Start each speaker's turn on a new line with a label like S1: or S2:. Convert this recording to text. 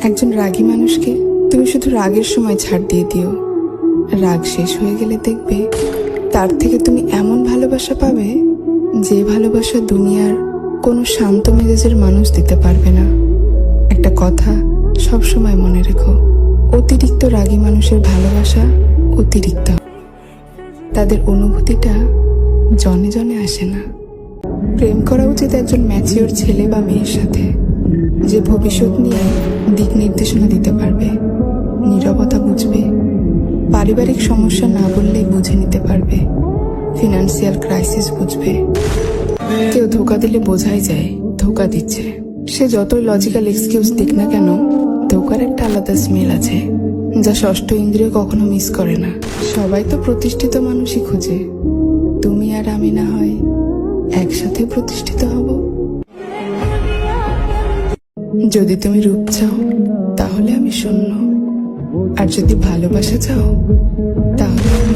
S1: একজন রাগী মানুষকে তুমি শুধু রাগের সময় ছাড় দিয়ে দিও, রাগ শেষ হয়ে গেলে দেখবে তার থেকে তুমি এমন ভালোবাসা পাবে যে ভালোবাসা দুনিয়ার কোনো শান্ত মেজাজের মানুষ দিতে পারবে না। একটা কথা সব সময় মনে রেখো, অতিরিক্ত রাগী মানুষের ভালোবাসা অতিরিক্ত, তাদের অনুভূতিটা জনে জনে আসে না। প্রেম করা উচিত একজন ম্যাচিওর ছেলে বা মেয়ের সাথে, যে ভবিষ্যৎ নিয়ে দিক নির্দেশনা দিতে পারবে, নীরবতা বুঝবে, পারিবারিক সমস্যা না বললেই বুঝে নিতে পারবে, ফিনান্সিয়াল ক্রাইসিস বুঝবে। কেউ ধোকা দিলে বোঝাই যায় ধোকা দিচ্ছে, সে যতই লজিক্যাল এক্সকিউজ দিক না কেন, ধোকার একটা আলাদা স্মেল আছে যা ষষ্ঠ ইন্দ্রিয় কখনো মিস করে না। সবাই তো প্রতিষ্ঠিত মানুষই খোঁজে, তুমি আর আমি না হয় একসাথে প্রতিষ্ঠিত হব। যদি তুমি রূপ চাও তাহলে আমি শূন্য, আর যদি ভালোবাসা চাও তাহলে আমি